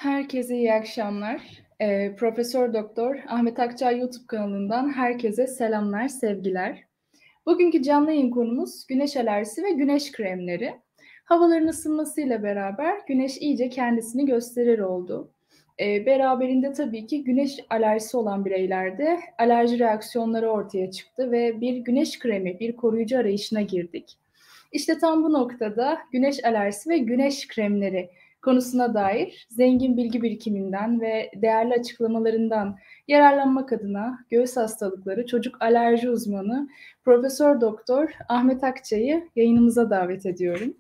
Herkese iyi akşamlar. Profesör Doktor Ahmet Akçay YouTube kanalından herkese selamlar, sevgiler. Bugünkü canlı yayın konumuz güneş alerjisi ve güneş kremleri. Havaların ısınmasıyla beraber güneş iyice kendisini gösterir oldu. Beraberinde tabii ki güneş alerjisi olan bireylerde alerji reaksiyonları ortaya çıktı ve bir güneş kremi, bir koruyucu arayışına girdik. İşte tam bu noktada güneş alerjisi ve güneş kremleri konusuna dair zengin bilgi birikiminden ve değerli açıklamalarından yararlanmak adına göğüs hastalıkları çocuk alerji uzmanı Profesör Doktor Ahmet Akçay'ı yayınımıza davet ediyorum.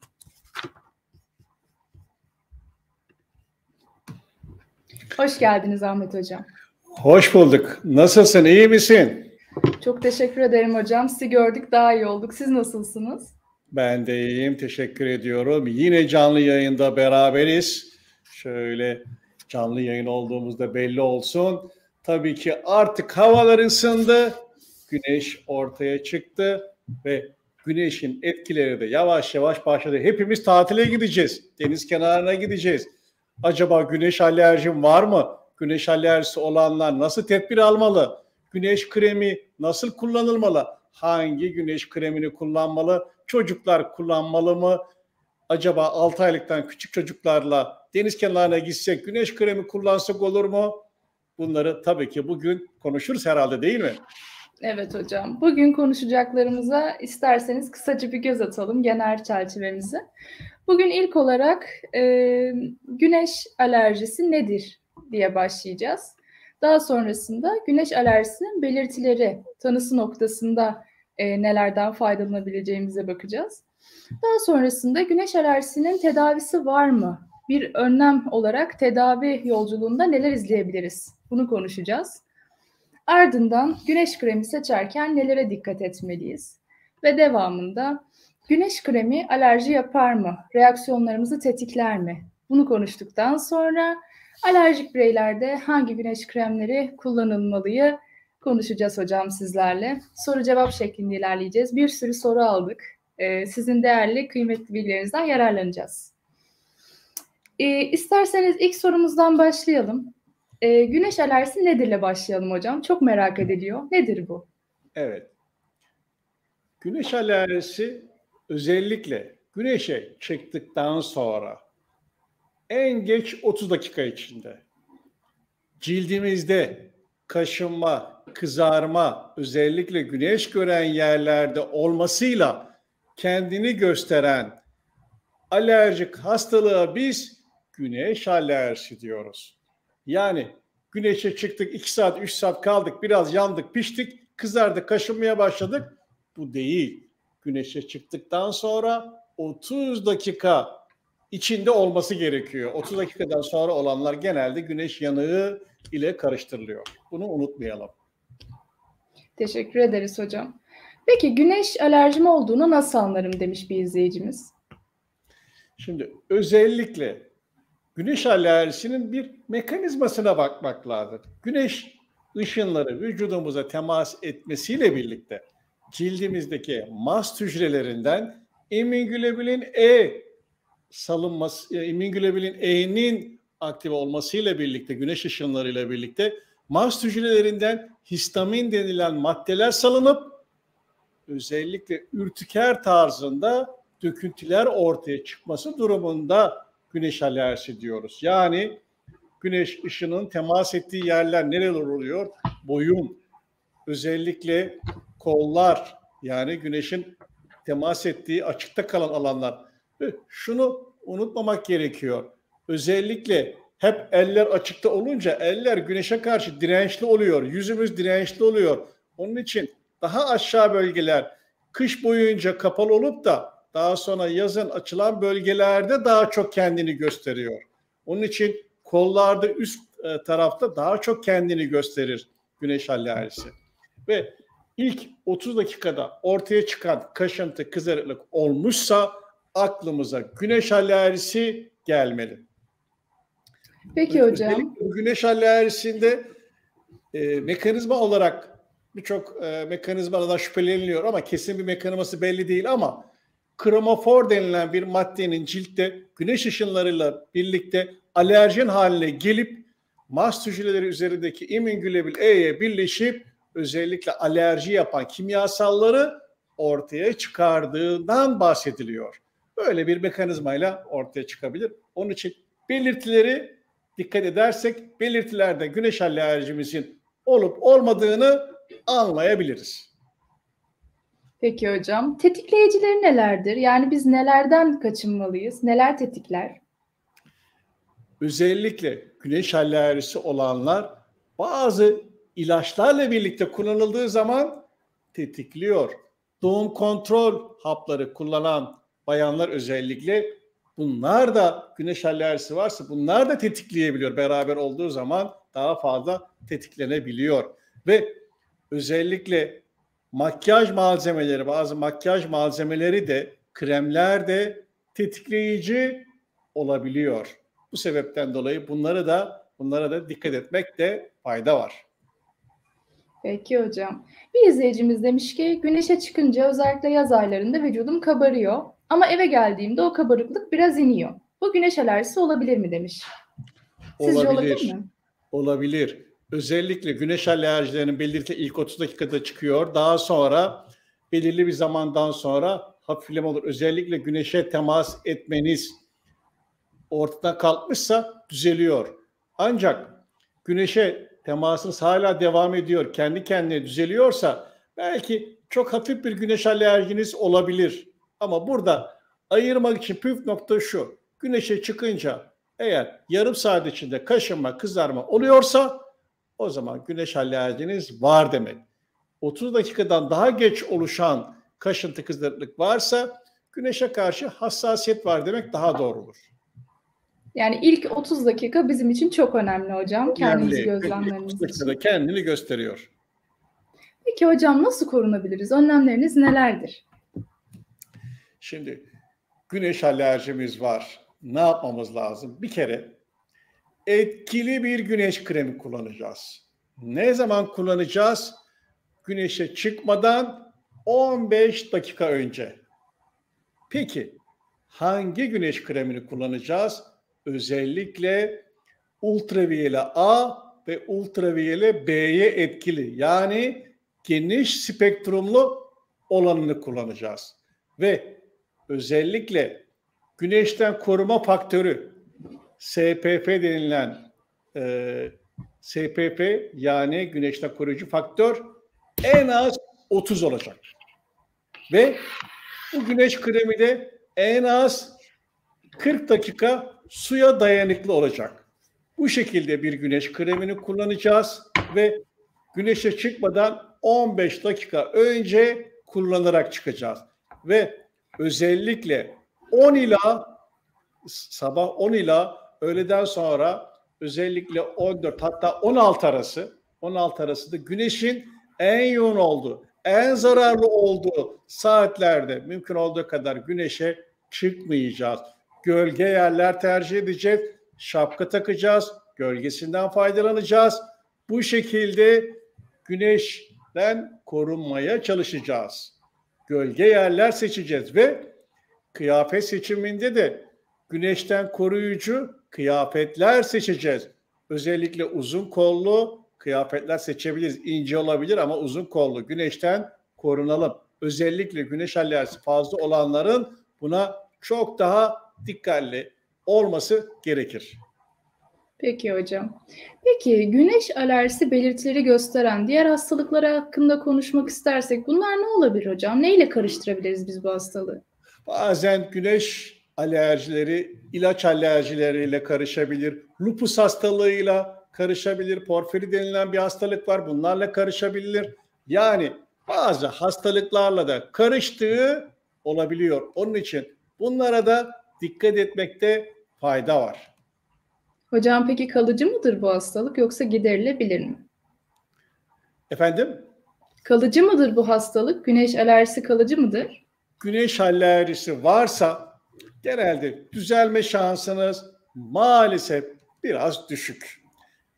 Hoş geldiniz Ahmet Hocam. Hoş bulduk. Nasılsın? İyi misin? Çok teşekkür ederim hocam. Sizi gördük, daha iyi olduk. Siz nasılsınız? Ben de iyiyim. Teşekkür ediyorum. Yine canlı yayında beraberiz. Şöyle canlı yayın olduğumuzda belli olsun. Tabii ki artık havalar ısındı. Güneş ortaya çıktı ve güneşin etkileri de yavaş yavaş başladı. Hepimiz tatile gideceğiz. Deniz kenarına gideceğiz. Acaba güneş alerjim var mı? Güneş alerjisi olanlar nasıl tedbir almalı? Güneş kremi nasıl kullanılmalı? Hangi güneş kremini kullanmalı? Çocuklar kullanmalı mı? Acaba 6 aylıktan küçük çocuklarla deniz kenarına gitsek güneş kremi kullansak olur mu? Bunları tabii ki bugün konuşuruz herhalde, değil mi? Evet hocam. Bugün konuşacaklarımıza isterseniz kısaca bir göz atalım genel çerçevemize. Bugün ilk olarak güneş alerjisi nedir diye başlayacağız. Daha sonrasında güneş alerjisinin belirtileri, tanısı noktasında nelerden faydalanabileceğimize bakacağız. Daha sonrasında güneş alerjisinin tedavisi var mı? Bir önlem olarak tedavi yolculuğunda neler izleyebiliriz? Bunu konuşacağız. Ardından güneş kremi seçerken nelere dikkat etmeliyiz? Ve devamında güneş kremi alerji yapar mı? Reaksiyonlarımızı tetikler mi? Bunu konuştuktan sonra alerjik bireylerde hangi güneş kremleri kullanılmalıyı konuşacağız hocam sizlerle. Soru cevap şeklinde ilerleyeceğiz. Bir sürü soru aldık. Sizin değerli, kıymetli bilgilerinizden yararlanacağız. İsterseniz ilk sorumuzdan başlayalım. Güneş alerjisi nedirle başlayalım hocam? Çok merak ediliyor. Nedir bu? Evet. Güneş alerjisi özellikle güneşe çıktıktan sonra en geç 30 dakika içinde cildimizde kaşınma, kızarma, özellikle güneş gören yerlerde olmasıyla kendini gösteren alerjik hastalığa biz güneş alerjisi diyoruz. Yani güneşe çıktık, 2 saat, 3 saat kaldık, biraz yandık, piştik, kızardık, kaşınmaya başladık. Bu değil. Güneşe çıktıktan sonra 30 dakika içinde olması gerekiyor. 30 dakikadan sonra olanlar genelde güneş yanığı ile karıştırılıyor. Bunu unutmayalım. Teşekkür ederiz hocam. Peki güneş alerjim olduğunu nasıl anlarım demiş bir izleyicimiz. Şimdi özellikle güneş alerjisinin bir mekanizmasına bakmak lazım. Güneş ışınları vücudumuza temas etmesiyle birlikte cildimizdeki mast hücrelerinden immünoglobulin E salınması, immünoglobulin E'nin aktif olmasıyla birlikte, güneş ışınlarıyla birlikte mast hücrelerinden histamin denilen maddeler salınıp özellikle ürtiker tarzında döküntüler ortaya çıkması durumunda güneş alerjisi diyoruz. Yani güneş ışının temas ettiği yerler nereler oluyor? Boyun, özellikle kollar, yani güneşin temas ettiği açıkta kalan alanlar. Ve şunu unutmamak gerekiyor. Özellikle hep eller açıkta olunca eller güneşe karşı dirençli oluyor. Yüzümüz dirençli oluyor. Onun için daha aşağı bölgeler kış boyunca kapalı olup da daha sonra yazın açılan bölgelerde daha çok kendini gösteriyor. Onun için kollarda üst tarafta daha çok kendini gösterir güneş alerjisi. Ve ilk 30 dakikada ortaya çıkan kaşıntı, kızarıklık olmuşsa aklımıza güneş alerjisi gelmeli. Peki hocam. Güneş alerjisinde mekanizma olarak birçok mekanizmadan şüpheleniliyor ama kesin bir mekanizması belli değil, ama kromofor denilen bir maddenin ciltte güneş ışınlarıyla birlikte alerjen haline gelip mast hücreleri üzerindeki immün E'ye birleşip özellikle alerji yapan kimyasalları ortaya çıkardığından bahsediliyor. Böyle bir mekanizmayla ortaya çıkabilir. Onun için belirtileri dikkat edersek belirtilerde güneş alerjimizin olup olmadığını anlayabiliriz. Peki hocam, tetikleyicileri nelerdir? Yani biz nelerden kaçınmalıyız? Neler tetikler? Özellikle güneş alerjisi olanlar bazı ilaçlarla birlikte kullanıldığı zaman tetikliyor. Doğum kontrol hapları kullanan bayanlar özellikle bunlar da güneş alerjisi varsa bunlar da tetikleyebiliyor. Beraber olduğu zaman daha fazla tetiklenebiliyor. Ve özellikle makyaj malzemeleri, bazı makyaj malzemeleri de kremler de tetikleyici olabiliyor. Bu sebepten dolayı bunlara da dikkat etmekte fayda var. Peki hocam. Bir izleyicimiz demiş ki güneşe çıkınca özellikle yaz aylarında vücudum kabarıyor ama eve geldiğimde o kabarıklık biraz iniyor. Bu güneş alerjisi olabilir mi demiş. Sizce olabilir mi? Olabilir. Özellikle güneş alerjilerinin belirti ilk 30 dakikada çıkıyor. Daha sonra belirli bir zamandan sonra hafifleme olur. Özellikle güneşe temas etmeniz ortadan kalkmışsa düzeliyor. Ancak güneşe temasınız hala devam ediyor, kendi kendine düzeliyorsa belki çok hafif bir güneş alerjiniz olabilir. Ama burada ayırmak için püf nokta şu: güneşe çıkınca eğer yarım saat içinde kaşınma, kızarma oluyorsa o zaman güneş alerjiniz var demek. 30 dakikadan daha geç oluşan kaşıntı, kızarıklık varsa güneşe karşı hassasiyet var demek daha doğru olur. Yani ilk 30 dakika bizim için çok önemli hocam. Kendimizi gözlemlememiz için. Kendini gösteriyor. Peki hocam nasıl korunabiliriz? Önlemleriniz nelerdir? Şimdi güneş alerjimiz var. Ne yapmamız lazım? Bir kere etkili bir güneş kremi kullanacağız. Ne zaman kullanacağız? Güneşe çıkmadan 15 dakika önce. Peki hangi güneş kremini kullanacağız? Özellikle ultraviyole A ve ultraviyole B'ye etkili, yani geniş spektrumlu olanını kullanacağız. Ve özellikle güneşten koruma faktörü SPF denilen SPF, yani güneşten koruyucu faktör en az 30 olacak. Ve bu güneş kremi de en az 40 dakika suya dayanıklı olacak. Bu şekilde bir güneş kremini kullanacağız ve güneşe çıkmadan 15 dakika önce kullanarak çıkacağız. Ve özellikle sabah 10 ila öğleden sonra özellikle 14 hatta 16 arası da güneşin en yoğun olduğu, en zararlı olduğu saatlerde mümkün olduğu kadar güneşe çıkmayacağız. Gölge yerler tercih edeceğiz. Şapka takacağız. Gölgesinden faydalanacağız. Bu şekilde güneşten korunmaya çalışacağız. Gölge yerler seçeceğiz ve kıyafet seçiminde de güneşten koruyucu kıyafetler seçeceğiz. Özellikle uzun kollu kıyafetler seçebiliriz. İnce olabilir ama uzun kollu, güneşten korunalım. Özellikle güneş alerjisi fazla olanların buna çok daha dikkatli olması gerekir. Peki hocam. Peki güneş alerjisi belirtileri gösteren diğer hastalıklar hakkında konuşmak istersek bunlar ne olabilir hocam? Neyle karıştırabiliriz biz bu hastalığı? Bazen güneş alerjileri ilaç alerjileriyle karışabilir. Lupus hastalığıyla karışabilir. Porfiri denilen bir hastalık var. Bunlarla karışabilir. Yani bazı hastalıklarla da karıştığı olabiliyor. Onun için bunlara da dikkat etmekte fayda var. Hocam peki kalıcı mıdır bu hastalık yoksa giderilebilir mi? Efendim? Kalıcı mıdır bu hastalık? Güneş alerjisi kalıcı mıdır? Güneş alerjisi varsa genelde düzelme şansınız maalesef biraz düşük.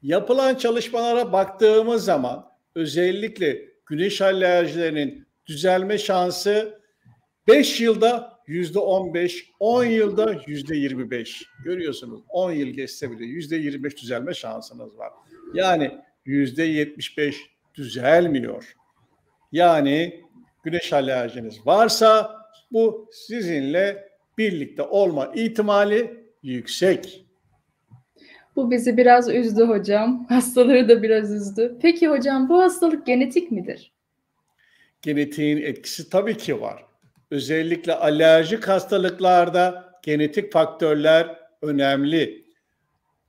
Yapılan çalışmalara baktığımız zaman özellikle güneş alerjilerinin düzelme şansı 5 yılda %15, 10 yılda %25. Görüyorsunuz 10 yıl geçse bile %25 düzelme şansınız var. Yani %75 düzelmiyor. Yani güneş alerjiniz varsa bu sizinle birlikte olma ihtimali yüksek. Bu bizi biraz üzdü hocam. Hastaları da biraz üzdü. Peki hocam, bu hastalık genetik midir? Genetiğin etkisi tabii ki var. Özellikle alerjik hastalıklarda genetik faktörler önemli.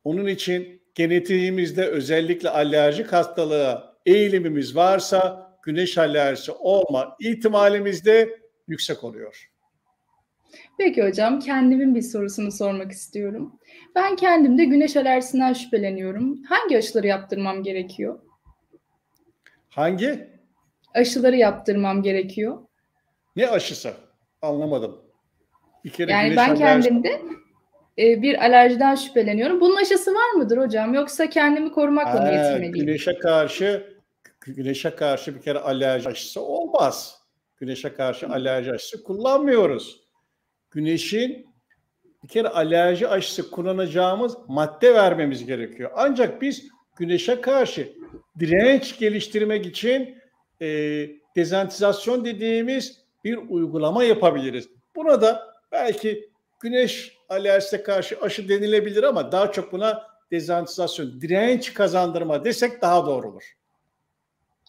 Onun için genetiğimizde özellikle alerjik hastalığa eğilimimiz varsa güneş alerjisi olma ihtimalimiz de yüksek oluyor. Peki hocam, kendimin bir sorusunu sormak istiyorum. Ben kendimde güneş alerjisinden şüpheleniyorum. Hangi aşıları yaptırmam gerekiyor? Hangi? Aşıları yaptırmam gerekiyor. Ne aşısı? Anlamadım. Bir kere Yani güneş ben alerjisi... kendimde bir alerjiden şüpheleniyorum. Bunun aşısı var mıdır hocam? Yoksa kendimi korumakla mı yetinmeliyim? Güneşe karşı bir kere alerji aşısı olmaz. Güneşe karşı alerji aşısı kullanmıyoruz. Güneşin bir kere alerji aşısı kullanacağımız madde vermemiz gerekiyor. Ancak biz güneşe karşı direnç geliştirmek için dezantizasyon dediğimiz bir uygulama yapabiliriz. Buna da belki güneş alerjisine karşı aşı denilebilir ama daha çok buna dezantizasyon, direnç kazandırma desek daha doğru olur.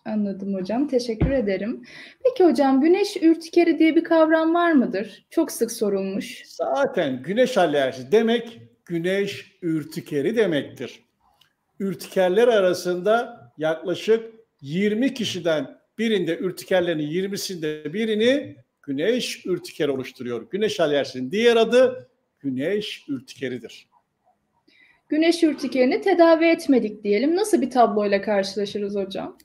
Anladım hocam. Teşekkür ederim. Peki hocam, güneş ürtikeri diye bir kavram var mıdır? Çok sık sorulmuş. Zaten güneş alerjisi demek güneş ürtikeri demektir. Ürtikerler arasında yaklaşık 20 kişiden birinde ürtikerlerin 20'sinde birini güneş ürtikeri oluşturuyor. Güneş alerjisinin diğer adı güneş ürtikeridir. Güneş ürtikerini tedavi etmedik diyelim. Nasıl bir tabloyla karşılaşırız hocam?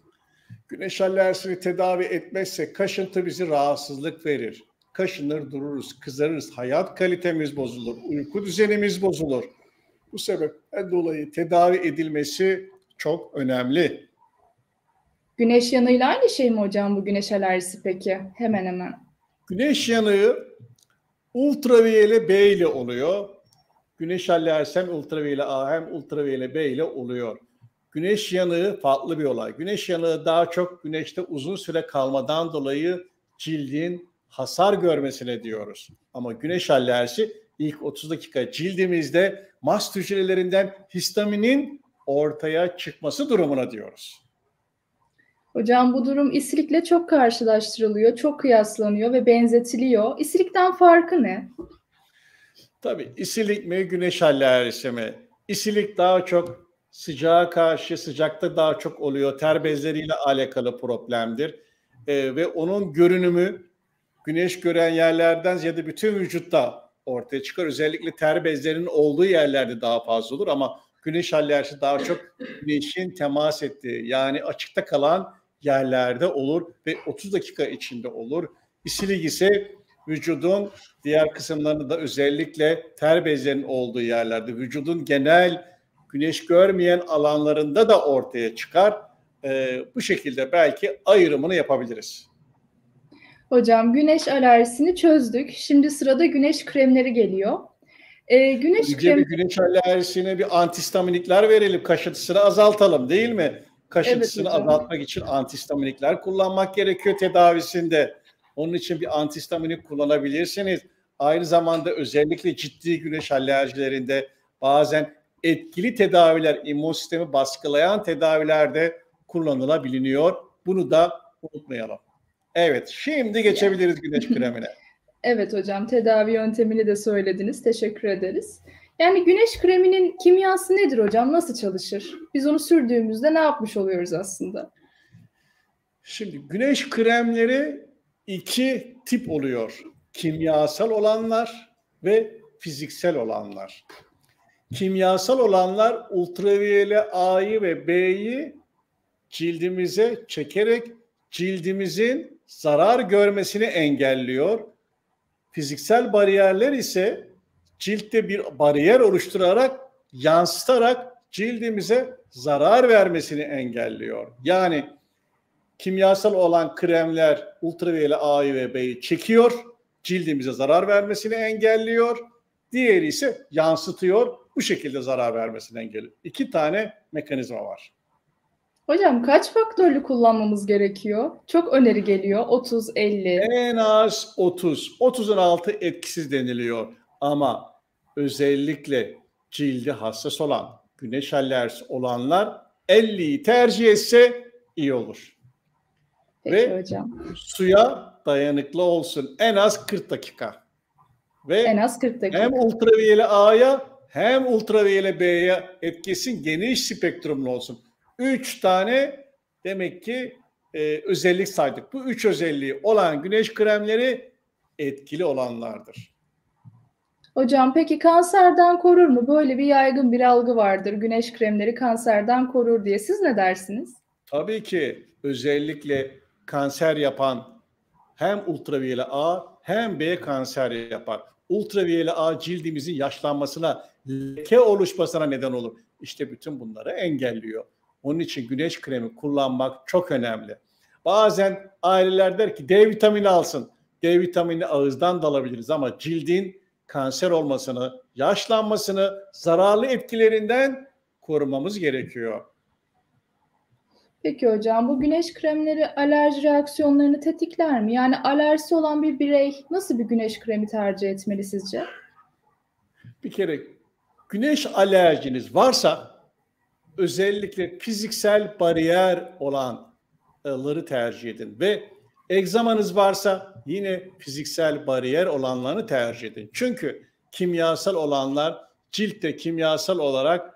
Güneş alerjisini tedavi etmezse kaşıntı bizi rahatsızlık verir. Kaşınır dururuz, kızarırız, hayat kalitemiz bozulur, uyku düzenimiz bozulur. Bu sebepten dolayı tedavi edilmesi çok önemli. Güneş yanığıyla aynı şey mi hocam bu güneş alerjisi peki? Hemen hemen. Güneş yanığı ultraviyole B ile oluyor. Güneş alerjisi hem ultraviyole A hem ultraviyole B ile oluyor. Güneş yanığı farklı bir olay. Güneş yanığı daha çok güneşte uzun süre kalmadan dolayı cildin hasar görmesine diyoruz. Ama güneş alerjisi ilk 30 dakika cildimizde mast hücrelerinden histaminin ortaya çıkması durumuna diyoruz. Hocam, bu durum isilikle çok karşılaştırılıyor, çok kıyaslanıyor ve benzetiliyor. İsilikten farkı ne? Tabii isilik mi, güneş alerjisi mi? İsilik daha çok sıcağa karşı, sıcakta daha çok oluyor. Ter bezleriyle alakalı problemdir. Ve onun görünümü güneş gören yerlerden ziyade bütün vücutta ortaya çıkar. Özellikle ter bezlerinin olduğu yerlerde daha fazla olur ama güneş alerjisi daha çok güneşin temas ettiği, yani açıkta kalan yerlerde olur ve 30 dakika içinde olur. İsilik ise vücudun diğer kısımlarında da özellikle ter bezlerinin olduğu yerlerde, vücudun genel güneş görmeyen alanlarında da ortaya çıkar. Bu şekilde belki ayrımını yapabiliriz. Hocam, güneş alerjisini çözdük. Şimdi sırada güneş kremleri geliyor. Güneş alerjisine bir antihistaminikler verelim, kaşıntısını azaltalım değil mi? Kaşıntısını Evet hocam. azaltmak için antihistaminikler kullanmak gerekiyor tedavisinde. Onun için bir antihistaminik kullanabilirsiniz. Aynı zamanda özellikle ciddi güneş alerjilerinde bazen etkili tedaviler, immün sistemi baskılayan tedavilerde kullanılabiliyor. Bunu da unutmayalım. Evet, şimdi geçebiliriz güneş kremine. Evet hocam, tedavi yöntemini de söylediniz. Teşekkür ederiz. Yani güneş kreminin kimyası nedir hocam? Nasıl çalışır? Biz onu sürdüğümüzde ne yapmış oluyoruz aslında? Şimdi güneş kremleri iki tip oluyor. Kimyasal olanlar ve fiziksel olanlar. Kimyasal olanlar ultraviyole A'yı ve B'yi cildimize çekerek cildimizin zarar görmesini engelliyor. Fiziksel bariyerler ise ciltte bir bariyer oluşturarak, yansıtarak cildimize zarar vermesini engelliyor. Yani kimyasal olan kremler ultraviyole A'yı ve B'yi çekiyor, cildimize zarar vermesini engelliyor. Diğeri ise yansıtıyor. Bu şekilde zarar vermesini engelliyor. 2 tane mekanizma var. Hocam kaç faktörlü kullanmamız gerekiyor? Çok öneri geliyor. 30, 50. En az 30. 30'un altı etkisiz deniliyor. Ama özellikle cildi hassas olan, güneş alerjisi olanlar 50'yi tercih etse iyi olur. Peki Ve hocam. suya dayanıklı olsun. En az 40 dakika. Ve En az 40 dakika. hem ultraviyole A'ya hem ultraviyole B'ye etkisi geniş spektrumlu olsun. 3 tane demek ki özellik saydık. Bu 3 özelliği olan güneş kremleri etkili olanlardır. Hocam peki kanserden korur mu? Böyle bir yaygın bir algı vardır. Güneş kremleri kanserden korur diye. Siz ne dersiniz? Tabii ki özellikle kanser yapan hem ultraviyole A hem B kanser yapar. Ultraviyole A cildimizin yaşlanmasına, leke oluşmasına neden olur. İşte bütün bunları engelliyor. Onun için güneş kremi kullanmak çok önemli. Bazen aileler der ki D vitamini alsın. D vitamini ağızdan da alabiliriz ama cildin kanser olmasını, yaşlanmasını, zararlı etkilerinden korumamız gerekiyor. Peki hocam bu güneş kremleri alerji reaksiyonlarını tetikler mi? Yani alerjisi olan bir birey nasıl bir güneş kremi tercih etmeli sizce? Bir kere güneş alerjiniz varsa özellikle fiziksel bariyer olanları tercih edin ve egzamanız varsa yine fiziksel bariyer olanlarını tercih edin. Çünkü kimyasal olanlar ciltte kimyasal olarak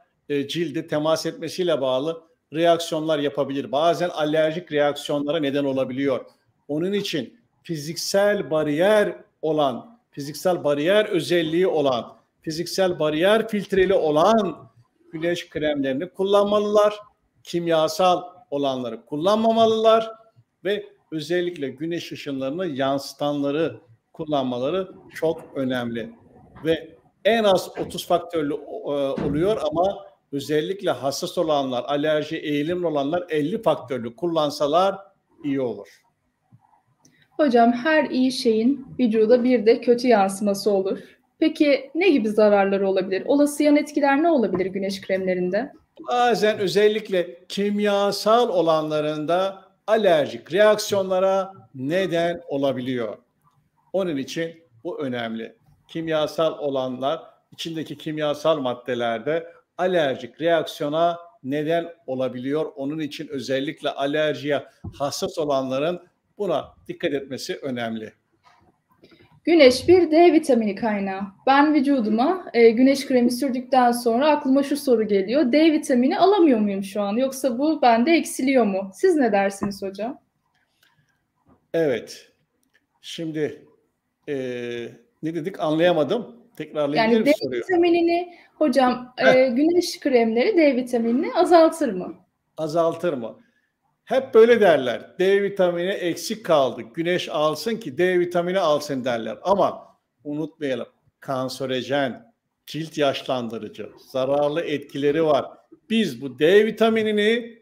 cilde temas etmesiyle bağlı reaksiyonlar yapabilir. Bazen alerjik reaksiyonlara neden olabiliyor. Onun için fiziksel bariyer olan, fiziksel bariyer özelliği olan, fiziksel bariyer filtreli olan güneş kremlerini kullanmalılar. Kimyasal olanları kullanmamalılar ve özellikle güneş ışınlarını yansıtanları kullanmaları çok önemli. Ve en az 30 faktörlü oluyor ama özellikle hassas olanlar, alerji eğilimli olanlar 50 faktörlü kullansalar iyi olur. Hocam her iyi şeyin vücuda bir de kötü yansıması olur. Peki ne gibi zararları olabilir? Olası yan etkiler ne olabilir güneş kremlerinde? Bazen özellikle kimyasal olanlarında alerjik reaksiyonlara neden olabiliyor. Onun için bu önemli. Kimyasal olanlar, içindeki kimyasal maddelerde alerjik reaksiyona neden olabiliyor. Onun için özellikle alerjiye hassas olanların buna dikkat etmesi önemli. Güneş bir D vitamini kaynağı. Ben vücuduma güneş kremi sürdükten sonra aklıma şu soru geliyor. D vitamini alamıyor muyum şu an? Yoksa bu bende eksiliyor mu? Siz ne dersiniz hocam? Evet. Şimdi ne dedik anlayamadım. Tekrarlayabilir Yani D misin soruyu? vitaminini hocam güneş kremleri D vitaminini azaltır mı? Azaltır mı? Hep böyle derler. D vitamini eksik kaldı. Güneş alsın ki D vitamini alsın derler. Ama unutmayalım. Kanserojen, cilt yaşlandırıcı, zararlı etkileri var. Biz bu D vitaminini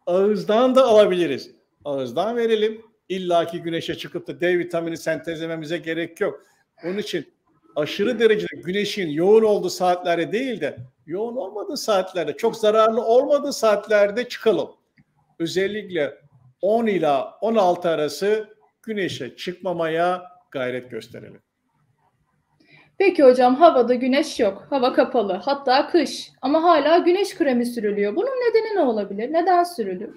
ağızdan da alabiliriz. Ağızdan verelim. İlla ki güneşe çıkıp da D vitamini sentezlememize gerek yok. Onun için aşırı derecede güneşin yoğun olduğu saatlerde değil de yoğun olmadığı saatlerde, çok zararlı olmadığı saatlerde çıkalım. Özellikle 10 ila 16 arası güneşe çıkmamaya gayret gösterelim. Peki hocam havada güneş yok. Hava kapalı. Hatta kış. Ama hala güneş kremi sürülüyor. Bunun nedeni ne olabilir? Neden sürülür?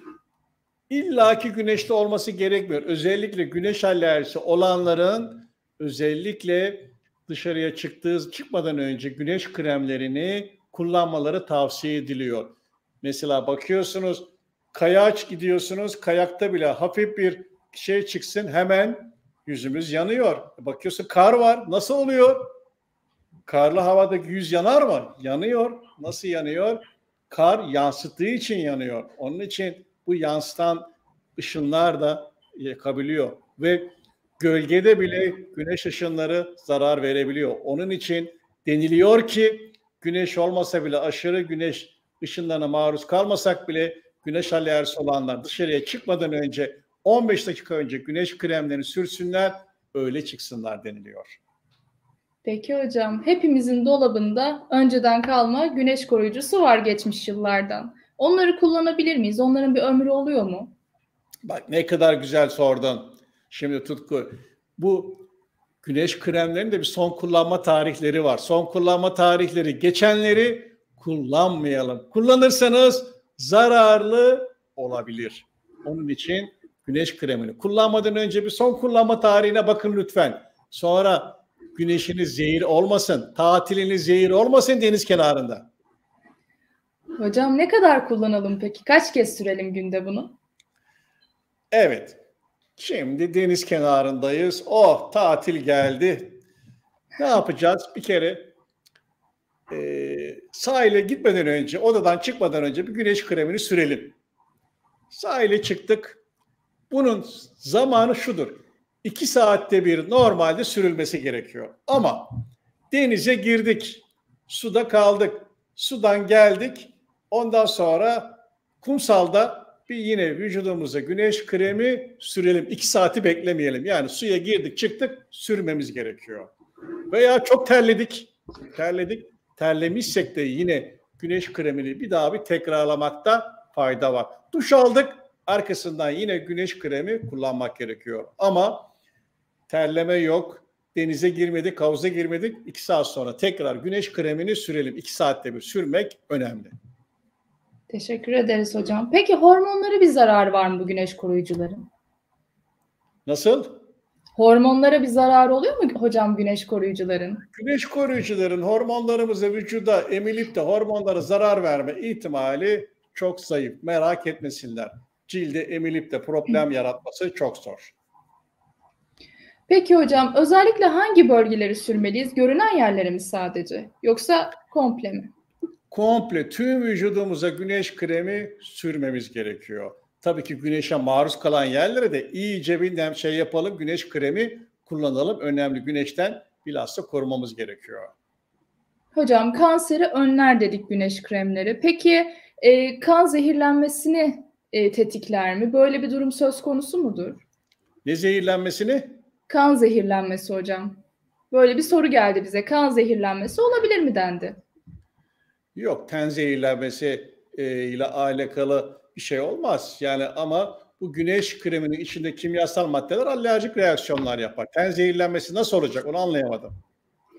İlla ki güneşte olması gerekmiyor. Özellikle güneş alerjisi olanların özellikle dışarıya çıkmadan önce güneş kremlerini kullanmaları tavsiye ediliyor. Mesela bakıyorsunuz kayağa gidiyorsunuz, kayakta bile hafif bir şey çıksın hemen yüzümüz yanıyor. Bakıyorsun kar var, nasıl oluyor? Karlı havada yüz yanar mı? Yanıyor. Nasıl yanıyor? Kar yansıttığı için yanıyor. Onun için bu yansıtan ışınlar da yakabiliyor ve gölgede bile güneş ışınları zarar verebiliyor. Onun için deniliyor ki güneş olmasa bile aşırı güneş ışınlarına maruz kalmasak bile güneş alerjisi olanlar dışarıya çıkmadan önce 15 dakika önce güneş kremlerini sürsünler. öyle çıksınlar deniliyor. Peki hocam, hepimizin dolabında önceden kalma güneş koruyucusu var geçmiş yıllardan. Onları kullanabilir miyiz? Onların bir ömrü oluyor mu? Bak ne kadar güzel sordun. Şimdi Tutku, bu güneş kremlerinin de bir son kullanma tarihleri var. Son kullanma tarihleri geçenleri kullanmayalım. Kullanırsanız zararlı olabilir. Onun için güneş kremini kullanmadan önce bir son kullanma tarihine bakın lütfen. Sonra güneşiniz zehir olmasın, tatiliniz zehir olmasın deniz kenarında. Hocam ne kadar kullanalım peki? Kaç kez sürelim günde bunu? Evet, şimdi deniz kenarındayız. Oh, tatil geldi. Ne yapacağız? Bir kere sahile gitmeden önce, odadan çıkmadan önce bir güneş kremini sürelim. Sahile çıktık. Bunun zamanı şudur. 2 saatte bir normalde sürülmesi gerekiyor. Ama denize girdik, suda kaldık, sudan geldik. Ondan sonra kumsalda bir yine vücudumuza güneş kremi sürelim. 2 saati beklemeyelim. Yani suya girdik, çıktık, sürmemiz gerekiyor. Veya çok terlemişsek de yine güneş kremini bir daha bir tekrarlamakta fayda var. Duş aldık, arkasından yine güneş kremi kullanmak gerekiyor. Ama terleme yok, denize girmedik, havuza girmedik. 2 saat sonra tekrar güneş kremini sürelim. 2 saatte bir sürmek önemli. Teşekkür ederiz hocam. Peki hormonlara bir zarar var mı bu güneş koruyucuların? Nasıl? Hormonlara bir zarar oluyor mu hocam güneş koruyucuların? Güneş koruyucuların hormonlarımızı vücuda emilip de hormonlara zarar verme ihtimali çok zayıf. Merak etmesinler. Cilde emilip de problem yaratması çok zor. Peki hocam, özellikle hangi bölgeleri sürmeliyiz? Görünen yerlere mi sadece? Yoksa komple mi? Komple tüm vücudumuza güneş kremi sürmemiz gerekiyor. Tabii ki güneşe maruz kalan yerlere de iyice bir yapalım, güneş kremi kullanalım. Önemli, güneşten bilhassa korumamız gerekiyor. Hocam kanseri önler dedik güneş kremleri. Peki kan zehirlenmesini tetikler mi? Böyle bir durum söz konusu mudur? Ne zehirlenmesini? Kan zehirlenmesi hocam. Böyle bir soru geldi bize. Kan zehirlenmesi olabilir mi dendi? Yok, ten zehirlenmesi ile alakalı bir şey olmaz. Yani ama bu güneş kreminin içinde kimyasal maddeler alerjik reaksiyonlar yapar. Ten zehirlenmesi nasıl olacak onu anlayamadım.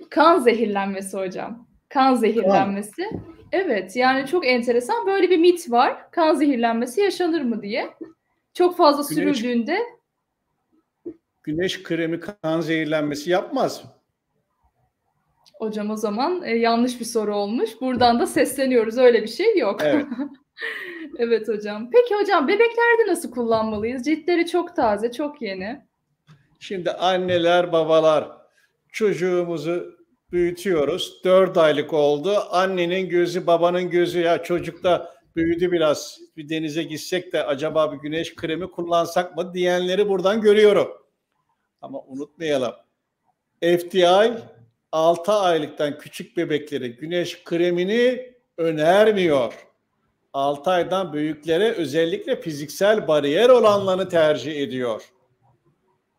Kan zehirlenmesi hocam. Kan zehirlenmesi. Evet, yani çok enteresan. Böyle bir mit var. Kan zehirlenmesi yaşanır mı diye. Çok fazla sürüldüğünde. Güneş kremi kan zehirlenmesi yapmaz. Hocam o zaman yanlış bir soru olmuş. Buradan da sesleniyoruz. Öyle bir şey yok. Evet. Evet hocam. Peki hocam bebeklerde nasıl kullanmalıyız? Ciltleri çok taze, çok yeni. Şimdi anneler, babalar çocuğumuzu büyütüyoruz. 4 aylık oldu. Annenin gözü, babanın gözü ya çocuk da büyüdü biraz. Bir denize gitsek de acaba bir güneş kremi kullansak mı diyenleri buradan görüyorum. Ama unutmayalım. FDA 6 aylıktan küçük bebeklere güneş kremini önermiyor. 6 aydan büyüklere özellikle fiziksel bariyer olanlarını tercih ediyor.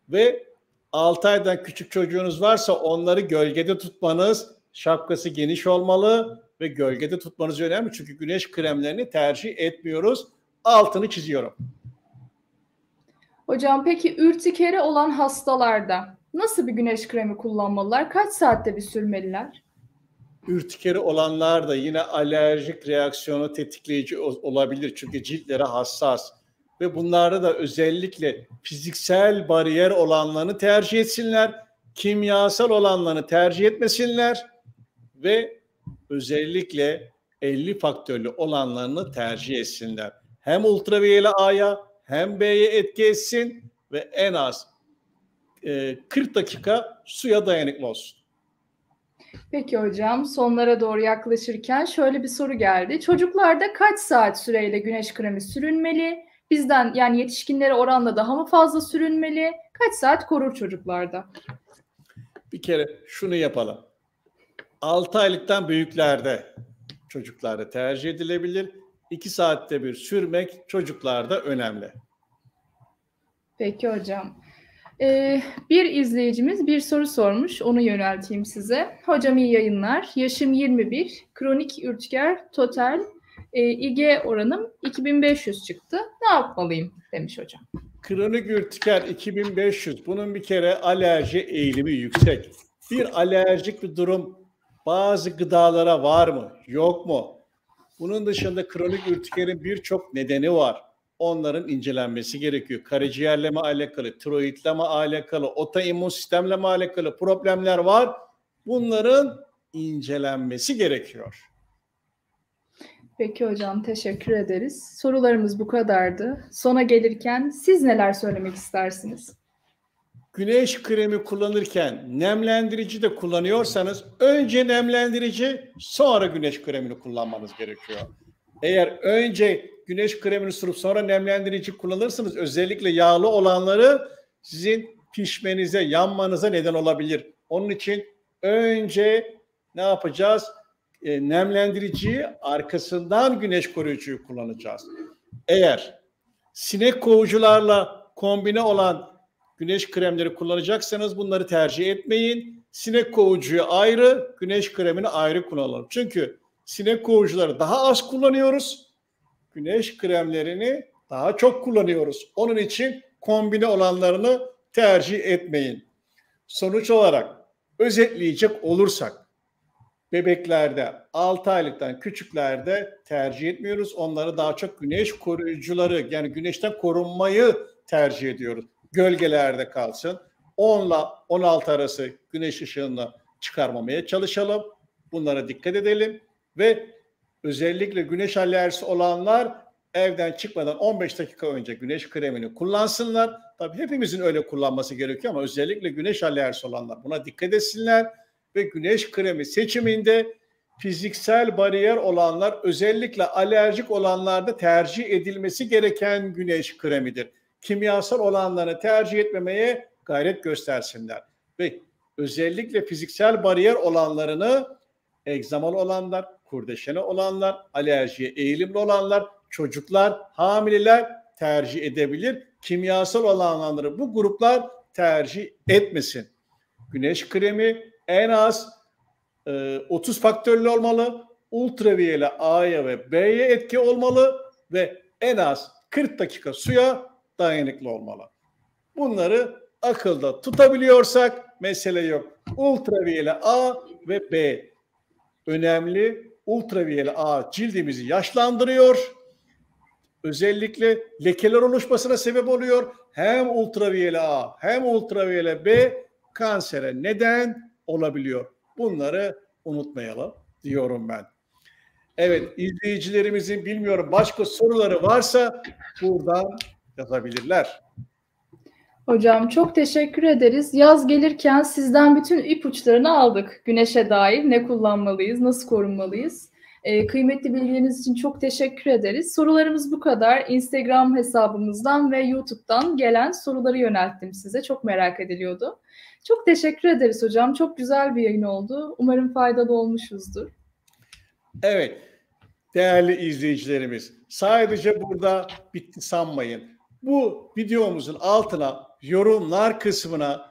Ve 6 aydan küçük çocuğunuz varsa onları gölgede tutmanız, şapkası geniş olmalı ve gölgede tutmanız önemli. Çünkü güneş kremlerini tercih etmiyoruz. Altını çiziyorum. Hocam peki ürtikeri olan hastalarda nasıl bir güneş kremi kullanmalılar? Kaç saatte bir sürmeliler? Ürtikeri olanlar da yine alerjik reaksiyonu tetikleyici olabilir. Çünkü ciltlere hassas. Ve bunlarda da özellikle fiziksel bariyer olanlarını tercih etsinler. Kimyasal olanlarını tercih etmesinler. Ve özellikle 50 faktörlü olanlarını tercih etsinler. Hem ultraviyole A'ya hem B'ye etki etsin ve en az 40 dakika suya dayanıklı olsun. Peki hocam, sonlara doğru yaklaşırken şöyle bir soru geldi. Çocuklarda kaç saat süreyle güneş kremi sürülmeli? Bizden yani yetişkinlere oranla daha mı fazla sürülmeli? Kaç saat korur çocuklarda? Bir kere şunu yapalım. 6 aylıktan büyüklerde çocuklarda tercih edilebilir. 2 saatte bir sürmek çocuklarda önemli. Peki hocam. Bir izleyicimiz bir soru sormuş, onu yönelteyim size. Hocam iyi yayınlar. Yaşım 21, kronik ürtiker, total İG oranım 2500 çıktı. Ne yapmalıyım demiş hocam. Kronik ürtiker 2500. Bunun bir kere alerji eğilimi yüksek. Bir alerjik bir durum bazı gıdalara var mı? Yok mu? Bunun dışında kronik ürtikerin birçok nedeni var. Onların incelenmesi gerekiyor. Karaciğerle mi alakalı, tiroidle mi alakalı, otoimmün sistemle mi alakalı problemler var. Bunların incelenmesi gerekiyor. Peki hocam, teşekkür ederiz. Sorularımız bu kadardı. Sona gelirken siz neler söylemek istersiniz? Güneş kremi kullanırken nemlendirici de kullanıyorsanız önce nemlendirici sonra güneş kremini kullanmanız gerekiyor. Eğer önce güneş kremini sürüp sonra nemlendirici kullanırsanız özellikle yağlı olanları sizin pişmenize, yanmanıza neden olabilir. Onun için önce ne yapacağız? Nemlendiriciyi arkasından güneş koruyucuyu kullanacağız. Eğer sinek kovucularla kombine olan güneş kremleri kullanacaksanız bunları tercih etmeyin. Sinek kovucuyu ayrı, güneş kremini ayrı kullanalım. Çünkü sinek kovucuları daha az kullanıyoruz. Güneş kremlerini daha çok kullanıyoruz. Onun için kombine olanlarını tercih etmeyin. Sonuç olarak özetleyecek olursak bebeklerde 6 aylıktan küçüklerde tercih etmiyoruz. Onları daha çok güneş koruyucuları yani güneşten korunmayı tercih ediyoruz. Gölgelerde kalsın. 10 ile 16 arası güneş ışığını çıkarmamaya çalışalım. Bunlara dikkat edelim ve özellikle güneş alerjisi olanlar evden çıkmadan 15 dakika önce güneş kremini kullansınlar. Tabii hepimizin öyle kullanması gerekiyor ama özellikle güneş alerjisi olanlar buna dikkat etsinler ve güneş kremi seçiminde fiziksel bariyer olanlar özellikle alerjik olanlarda tercih edilmesi gereken güneş kremidir. Kimyasal olanlarını tercih etmemeye gayret göstersinler. Ve özellikle fiziksel bariyer olanlarını egzamalı olanlar, kurdeşene olanlar, alerjiye eğilimli olanlar, çocuklar, hamileler tercih edebilir. Kimyasal olanları bu gruplar tercih etmesin. Güneş kremi en az 30 faktörlü olmalı. Ultraviyole A'ya ve B'ye etki olmalı ve en az 40 dakika suya dayanıklı olmalı. Bunları akılda tutabiliyorsak mesele yok. Ultraviyole A ve B önemli. Ultraviyole A cildimizi yaşlandırıyor. Özellikle lekeler oluşmasına sebep oluyor. Hem ultraviyole A hem ultraviyole B kansere neden olabiliyor. Bunları unutmayalım diyorum ben. Evet, izleyicilerimizin bilmiyorum başka soruları varsa buradan yazabilirler. Hocam çok teşekkür ederiz. Yaz gelirken sizden bütün ipuçlarını aldık. Güneşe dair ne kullanmalıyız, nasıl korunmalıyız? Kıymetli bilgileriniz için çok teşekkür ederiz. Sorularımız bu kadar. Instagram hesabımızdan ve YouTube'dan gelen soruları yönelttim size. Çok merak ediliyordu. Çok teşekkür ederiz hocam. Çok güzel bir yayın oldu. Umarım faydalı olmuşuzdur. Evet, değerli izleyicilerimiz, sadece burada bitti sanmayın. Bu videomuzun altına, yorumlar kısmına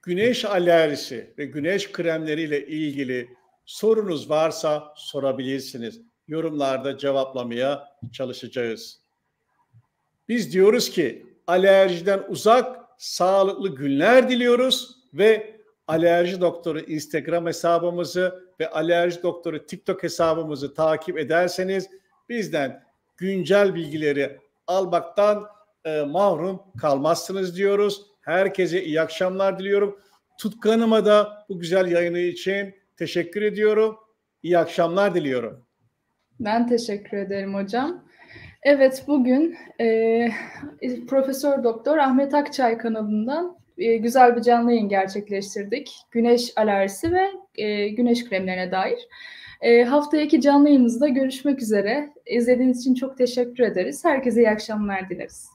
güneş alerjisi ve güneş kremleriyle ilgili sorunuz varsa sorabilirsiniz. Yorumlarda cevaplamaya çalışacağız. Biz diyoruz ki alerjiden uzak, sağlıklı günler diliyoruz ve Alerji Doktoru Instagram hesabımızı ve Alerji Doktoru TikTok hesabımızı takip ederseniz bizden güncel bilgileri almaktan mahrum kalmazsınız diyoruz. Herkese iyi akşamlar diliyorum. Tutkanıma da bu güzel yayını için teşekkür ediyorum. İyi akşamlar diliyorum. Ben teşekkür ederim hocam. Evet, bugün Profesör Doktor Ahmet Akçay kanalından güzel bir canlı yayın gerçekleştirdik. Güneş alerjisi ve güneş kremlerine dair. Haftaki canlı yayınımızda görüşmek üzere. İzlediğiniz için çok teşekkür ederiz. Herkese iyi akşamlar dileriz.